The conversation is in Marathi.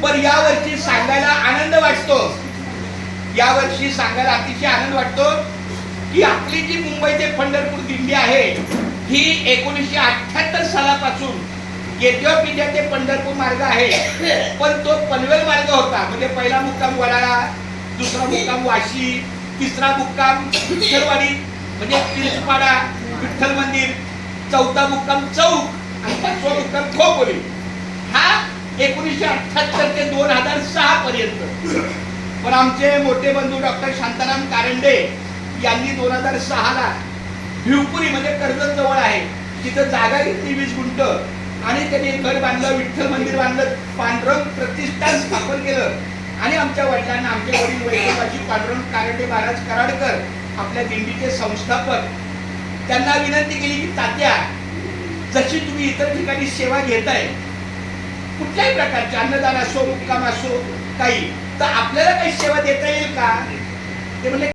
पण यावर्षी सांगायला आनंद वाटतो, यावर्षी सांगायला अतिशय आनंद वाटतो की आपली जी मुंबई ते पंढरपूर दिंडी आहे ही 1978 सालापासून येथोपिया ते पंढरपूर मार्ग आहे, पण तो पनवेल मार्ग होता. म्हणजे पहिला मुक्काम वडाळा, दुसरा मुक्काम वाशी, तिसरा मुक्काम विठ्ठलवाडी म्हणजे तिरसपाडा विठ्ठल मंदिर, चौथा मुक्काम चौक आणि पाचवा मुक्काम खोपोली. हा 1978 ते 2006 पर्यंत. पण आमचे मोठे बंधू डॉक्टर शांताराम कारंडे यांनी 2006 ला भिवपुरी म्हणजे कर्जत जवळ आहे तिथं जागा घेतली 20 गुंठ आणि त्यांनी घर बांधलं, विठ्ठल मंदिर बांधलं, पांडुरंग प्रतिष्ठान स्थापन केलं. आणि आमच्या वडिलांना, आमचे वडील वैष्णवाची पांडुरंग कारंडे महाराज कराडकर आपल्या दिंडीचे संस्थापक, त्यांना विनंती केली की तात्या, जशी तुम्ही इतर ठिकाणी सेवा घेताय कुठल्याही प्रकारचे अन्नदान असो, मुक्काम असो, काही, तर आपल्याला काही सेवा देता येईल का? ते म्हणले